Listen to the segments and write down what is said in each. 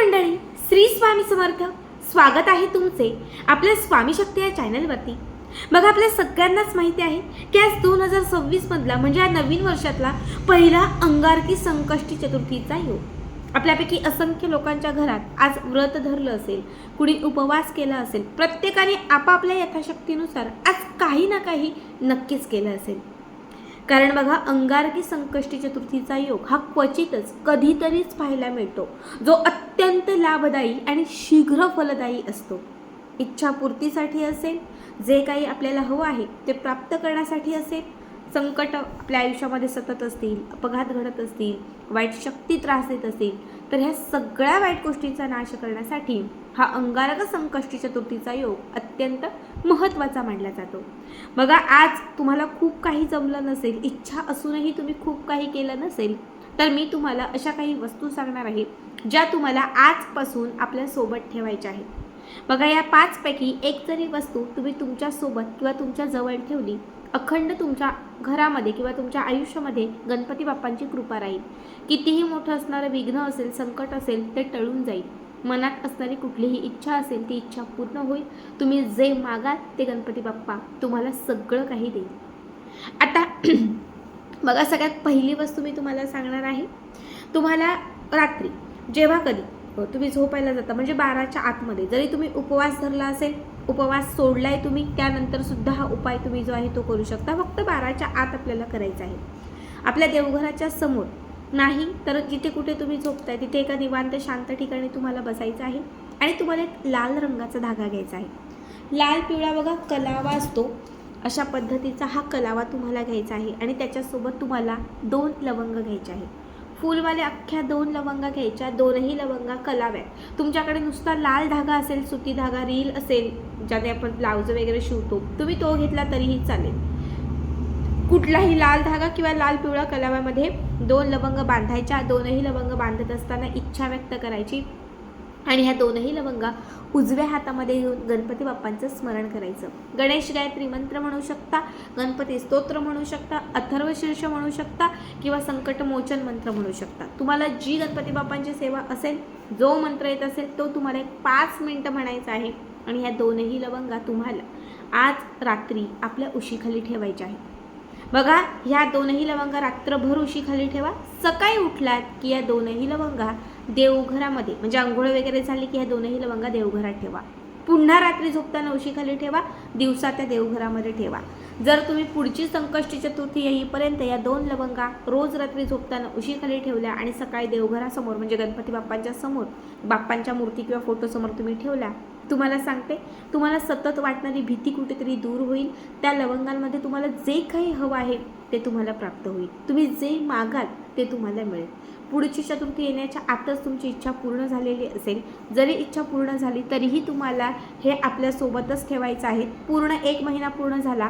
मंडळी, श्री स्वामी समर्थ. स्वागत आहे तुमचे आपल्या स्वामी शक्ती या चॅनलवरती. बघा, आपल्या सगळ्यांनाच माहिती आहे की आज 2026 मधला म्हणजे या नवीन वर्षातला पहिला अंगारकी संकष्टी चतुर्थीचा योग. आपल्यापैकी असंख्य लोकांच्या घरात आज व्रत धरलं असेल, कुणी उपवास केला असेल, प्रत्येकाने आपापल्या यथाशक्तीनुसार आज काही ना काही नक्कीच केलं असेल. कारण बघा, अंगारकी संकष्टी चतुर्थीचा योग हा क्वचितच कधीतरीच पाहायला मिळतो, जो अत्यंत लाभदायी आणि शीघ्र फलदायी असतो. इच्छापूर्तीसाठी असेल, जे काही आपल्याला हवं आहे ते प्राप्त करण्यासाठी असेल, संकट आपल्या आयुष्यामध्ये सतत असतील, अपघात घडत असतील, वाईट शक्ती त्रास देत असतील, तर ह्या सगळ्या वाईट गोष्टींचा नाश करण्यासाठी हा अंगारक संकष्टी चतुर्थीचा योग अत्यंत महत्त्वाचा मानला जातो. बघा, आज तुम्हाला खूप काही जमलं नसेल, इच्छा असूनही तुम्ही खूप काही केलं नसेल, तर मी तुम्हाला अशा काही वस्तू सांगणार आहे ज्या तुम्हाला आजपासून आपल्यासोबत ठेवायच्या आहेत. बघा, या 5 पैकी एक जरी वस्तू तुम्ही तुमच्यासोबत किंवा तुमच्या जवळ ठेवली, अखंड तुमच्या घरामध्ये किंवा तुमच्या आयुष्यामध्ये गणपती बाप्पांची कृपा राहील. कितीही मोठं असणारं विघ्न असेल, संकट असेल, ते टळून जाईल. मनात असणारी कुठलीही इच्छा असेल ती इच्छा पूर्ण होईल. तुम्ही जे मागाल ते गणपती बाप्पा तुम्हाला सगळं काही देईल. आता बघा, सगळ्यात पहिली वस्तू मी तुम्हाला सांगणार आहे. तुम्हाला रात्री जेव्हा कधी तुम्ही झोपायला जाता म्हणजे 12च्या आतमध्ये जरी तुम्ही उपवास धरला असेल, उपवास सोडलाय तुम्ही, त्यानंतर सुद्धा हा उपाय तुम्ही जो आहे तो करू शकता. फक्त 12च्या आत आपल्याला करायचा आहे. आपल्या देवघराच्या समोर नाही तर जिथे कुठे तुम्ही झोपताय तिथे एका निवांत शांत ठिकाणी तुम्हाला बसायचं आहे आणि तुम्हाला एक लाल रंगाचा धागा घ्यायचा आहे. लाल पिवळा बघा कलावा असतो, अशा पद्धतीचा हा कलावा तुम्हाला घ्यायचा आहे आणि त्याच्यासोबत तुम्हाला 2 लवंग घ्यायचे आहे. फुलवाले अख्ख्या 2 लवंगा घ्यायच्या. 2ही लवंगा कलाव्यात. तुमच्याकडे नुसता लाल धागा असेल, सुती धागा, रील असेल ज्याने आपण ब्लाउज वगैरे शिवतो, तुम्ही तो घेतला तरीही चालेल. कुठलाही लाल धागा किंवा लाल पिवळा कलाव्यामध्ये 2 लवंग बांधायच्या. 2ही लवंग बांधत असताना इच्छा व्यक्त करायची आणि ह्या 2ही लवंगा उजव्या हातामध्ये घेऊन गणपती बाप्पांचं स्मरण करायचं. गणेश गायत्री मंत्र म्हणू शकता, गणपती स्तोत्र म्हणू शकता, अथर्व शीर्ष म्हणू शकता किंवा संकटमोचन मंत्र म्हणू शकता. तुम्हाला जी गणपती बाप्पांची सेवा असेल, जो मंत्र येत असेल तो तुम्हाला 5 मिनिटं म्हणायचा आहे आणि ह्या 2ही लवंगा तुम्हाला आज रात्री आपल्या उशीखाली ठेवायच्या आहेत. बघा, ह्या 2ही लवंगा रात्रभर उशीखाली ठेवा. सकाळी उठलात की या 2ही लवंगा देवघरामध्ये म्हणजे आंघोळ वगैरे झाली की ह्या 2ही लवंगा देवघरात ठेवा. पुन्हा रात्री झोपताना उशीखाली ठेवा, दिवसा त्या देवघरामध्ये ठेवा. जर तुम्ही पुढची संकष्टी चतुर्थी येईपर्यंत या 2 लवंगा रोज रात्री झोपताना उशीखाली ठेवल्या आणि सकाळी देवघरासमोर म्हणजे गणपती बाप्पांच्या समोर, बाप्पांच्या मूर्ती किंवा फोटोसमोर तुम्ही ठेवल्या, तुम्हाला सांगते, तुम्हाला सतत वाटणारी भीती कुठेतरी दूर होईल. त्या लवंगांमध्ये तुम्हाला जे काही हवं आहे ते तुम्हाला प्राप्त होईल. तुम्ही जे मागाल ते तुम्हाला मिळेल. पुढची चतुर्थी येण्याच्या आतच तुमची इच्छा पूर्ण झालेली असेल, जरी इच्छा पूर्ण झाली तरीही तुम्हाला हे आपल्यासोबतच ठेवायचं आहे. पूर्ण 1 महिना पूर्ण झाला,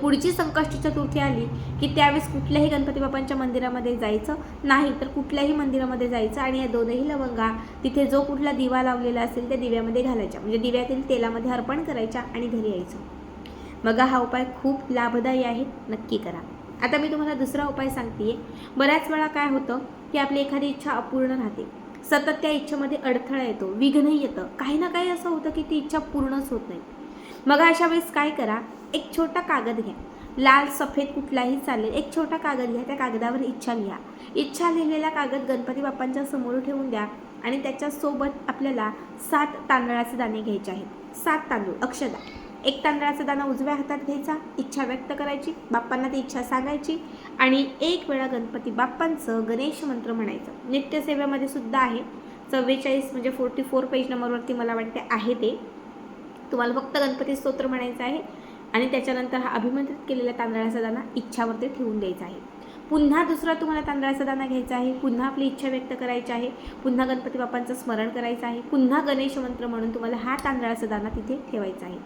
पुढची संकष्टी चतुर्थी आली की त्यावेळेस कुठल्याही गणपती बाप्पांच्या मंदिरामध्ये जायचं नाही, तर कुठल्याही मंदिरामध्ये जायचं आणि या 2ही लवंगा तिथे जो कुठला दिवा लावलेला असेल त्या दिव्यामध्ये घालायच्या, म्हणजे दिव्यातील तेलामध्ये अर्पण करायच्या आणि घरी यायचं. बघा, हा उपाय खूप लाभदायी आहे, नक्की करा. आता मी तुम्हाला दुसरा उपाय सांगते. बऱ्याच वेळा काय होतं की आपली एखादी इच्छा अपूर्ण राहते, सतत त्या इच्छेमध्ये अडथळा येतो, विघ्न येतं, काही ना काही असं होतं की ती इच्छा पूर्णच होत नाही. मग अशा वेळेस काय करा, एक छोटा कागद घ्या, लाल सफेद कुठलाही चालेल, एक छोटा कागद घ्या, त्या कागदावर इच्छा लिहा. इच्छा लिहिलेला कागद गणपती बाप्पांच्या समोर ठेवून द्या आणि त्याच्यासोबत आपल्याला 7 तांदळाचे दाणे घ्यायचे आहेत. 7 तांदूळ अक्षदा. 1 तांदळाचा दाणा उजव्या हातात घ्यायचा, इच्छा व्यक्त करायची, बाप्पांना ती इच्छा सांगायची आणि 1 वेळा गणपती बाप्पांचं गणेश मंत्र म्हणायचं. नित्यसेवेमध्ये सुद्धा आहे, 44 म्हणजे 44 पेज नंबरवरती मला वाटते आहे ते. तुम्हाला फक्त गणपती स्तोत्र म्हणायचं आहे आणि त्याच्यानंतर हा अभिमंत्रित केलेला तांदळाचा दाणा इच्छावरती ठेवून द्यायचा आहे. पुन्हा दुसरा तुम्हाला तांदळाचा दाणा घ्यायचा आहे, पुन्हा आपली इच्छा व्यक्त करायची आहे, पुन्हा गणपती बाप्पांचं स्मरण करायचं आहे, पुन्हा गणेश मंत्र म्हणून तुम्हाला हा तांदळाचा दाणा तिथे ठेवायचा आहे.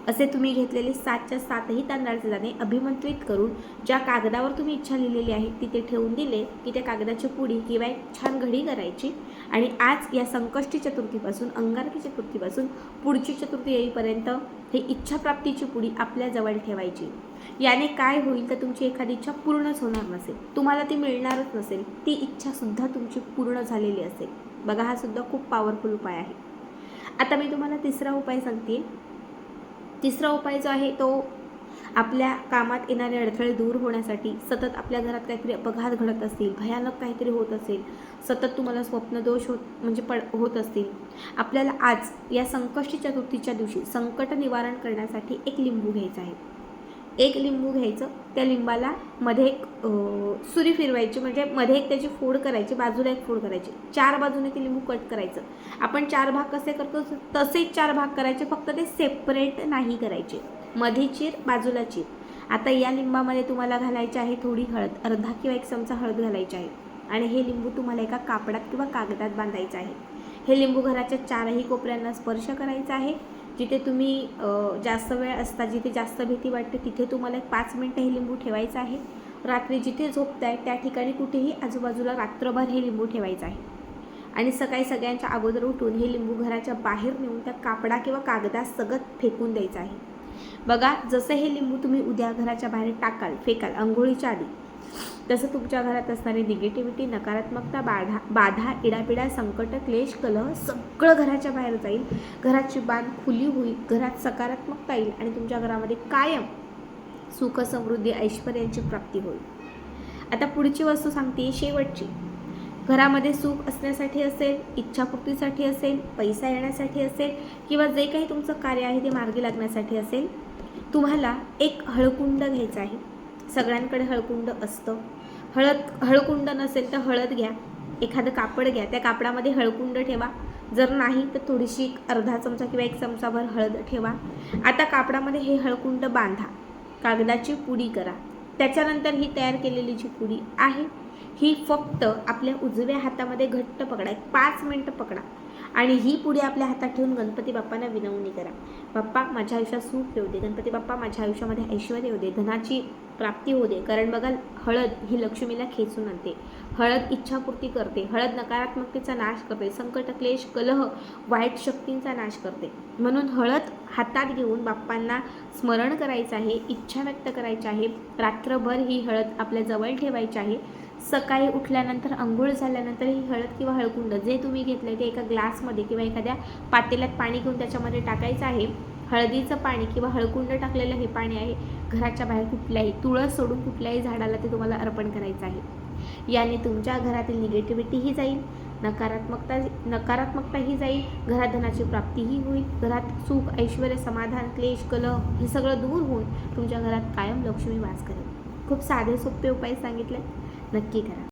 असे तुम्ही घेतलेले 7च्या 7ही तांदळाचे दाणे अभिमंत्रित करून ज्या कागदावर तुम्ही इच्छा लिहिलेली आहे तिथे ठेवून दिले की त्या कागदाची पुडी किंवा एक छान घडी करायची आणि आज या संकष्टी चतुर्थीपासून अंगारकी चतुर्थीपासून पुढची चतुर्थी येईपर्यंत हे इच्छाप्राप्तीची पुडी आपल्याजवळ ठेवायची. याने काय होईल तर तुमची एखादी इच्छा पूर्णच होणार नसेल, तुम्हाला ती मिळणारच नसेल, ती इच्छासुद्धा तुमची पूर्ण झालेली असेल. बघा, हा सुद्धा खूप पॉवरफुल उपाय आहे. आता मी तुम्हाला तिसरा उपाय सांगते. तिसरा उपाय जो आहे तो आपल्या कामात येणारे अडथळे दूर होण्यासाठी, सतत आपल्या घरात काहीतरी अपघात घडत असतील, भयानक काहीतरी होत असेल, सतत तुम्हाला स्वप्नदोष होत असतील, आपल्याला आज या संकष्टी चतुर्थीच्या दिवशी संकट निवारण करण्यासाठी एक लिंबू घ्यायचं आहे. एक लिंबू घ्यायचं, त्या लिंबाला मध्ये एक सुरी फिरवायची, म्हणजे मध्ये एक त्याची फोड करायची, बाजूला एक फोड करायची, 4 बाजूने ते लिंबू कट करायचं. आपण 4 भाग कसे करतो तसेच 4 भाग करायचे, फक्त ते सेपरेट नाही करायचे. मध्ये चीर, बाजूला चीर. आता या लिंबामध्ये तुम्हाला घालायची आहे थोडी हळद, अर्धा किंवा 1 चमचा हळद घालायची आहे आणि हे लिंबू तुम्हाला एका कापडात किंवा कागदात बांधायचं आहे. हे लिंबू घराच्या 4ही कोपऱ्यांना स्पर्श करायचं आहे. जिथे तुम्ही जास्त वेळ असता, जिथे जास्त भीती वाटते, तिथे तुम्हाला 5 मिनटं हे लिंबू ठेवायचं आहे. रात्री जिथे झोपताय त्या ठिकाणी कुठेही आजूबाजूला रात्रभर हे लिंबू ठेवायचं आहे आणि सकाळी सगळ्यांच्या अगोदर उठून हे लिंबू घराच्या बाहेर नेऊन त्या कापडा किंवा कागदात सगळं फेकून द्यायचं आहे. बघा, जसं हे लिंबू तुम्ही उद्या घराच्या बाहेर फेकाल अंघोळीच्या आधी, तसं तुमच्या घरात असणारी निगेटिव्हिटी, नकारात्मकता, बाधा, इडापिडा, संकट, क्लेश, कलह सगळं घराच्या बाहेर जाईल. घराची बांध खुली होईल, घरात सकारात्मकता येईल आणि तुमच्या घरामध्ये कायम सुख, समृद्धी, ऐश्वर्याची प्राप्ती होईल. आता पुढची वस्तू सांगते, शेवटची. घरामध्ये सुख असण्यासाठी असेल, इच्छापूर्तीसाठी असेल, पैसा येण्यासाठी असेल किंवा जे काही तुमचं कार्य आहे ते मार्गी लागण्यासाठी असेल, तुम्हाला एक हळकुंड घ्यायचं आहे. सगळ्यांकडे हळकुंड असतं. हळकुंड नसेल तर हळद घ्या, एखादं कापड घ्या, त्या कापडामध्ये हळकुंड ठेवा. जर नाही तर थोडीशी अर्धा चमचा किंवा 1 चमचाभर हळद ठेवा. आता कापडामध्ये हे हळकुंड बांधा, कागदाची पुडी करा. त्याच्यानंतर ही तयार केलेली जी पुडी आहे ही फक्त आपल्या उजव्या हातामध्ये घट्ट पकडा, 5 मिनटं पकडा आणि ही पुडी आपल्या हातात ठेवून गणपती बाप्पांना विनवणी करा. बाप्पा, माझ्या आयुष्यात सुख येऊ दे. गणपती बाप्पा, माझ्या आयुष्यामध्ये ऐश्वर्य येऊ दे, धनाची प्राप्ती होऊ दे. कारण बघा, हळद ही लक्ष्मीला खेचून आणते, हळद इच्छापूर्ती करते, हळद नकारात्मकतेचा नाश करते, संकट, क्लेश, कलह, वाईट शक्तींचा नाश करते. म्हणून हळद हातात घेऊन बाप्पांना स्मरण करायचं आहे, इच्छा व्यक्त करायची आहे. रात्रभर ही हळद आपल्या जवळ ठेवायची आहे. सकाळी उठल्यानंतर, अंघोळ झाल्यानंतर ही हळद किंवा हळकुंड जे तुम्ही घेतलं आहे ते एका ग्लासमध्ये किंवा एखाद्या पातेल्यात पाणी घेऊन त्याच्यामध्ये टाकायचं आहे. हळदीचं पाणी किंवा हळकुंड टाकलेलं हे पाणी आहे घराच्या बाहेर कुठल्याही, तुळस सोडून कुठल्याही झाडाला ते तुम्हाला अर्पण करायचं आहे. याने तुमच्या घरातील निगेटिव्हिटीही जाईल, नकारात्मकताही जाईल, घरात धनाची प्राप्तीही होईल, घरात सुख, ऐश्वर्य, समाधान, क्लेश, कलह हे सगळं दूर होऊन तुमच्या घरात कायम लक्ष्मी वास करेल. खूप साधे सोपे उपाय सांगितले, नक्की करा.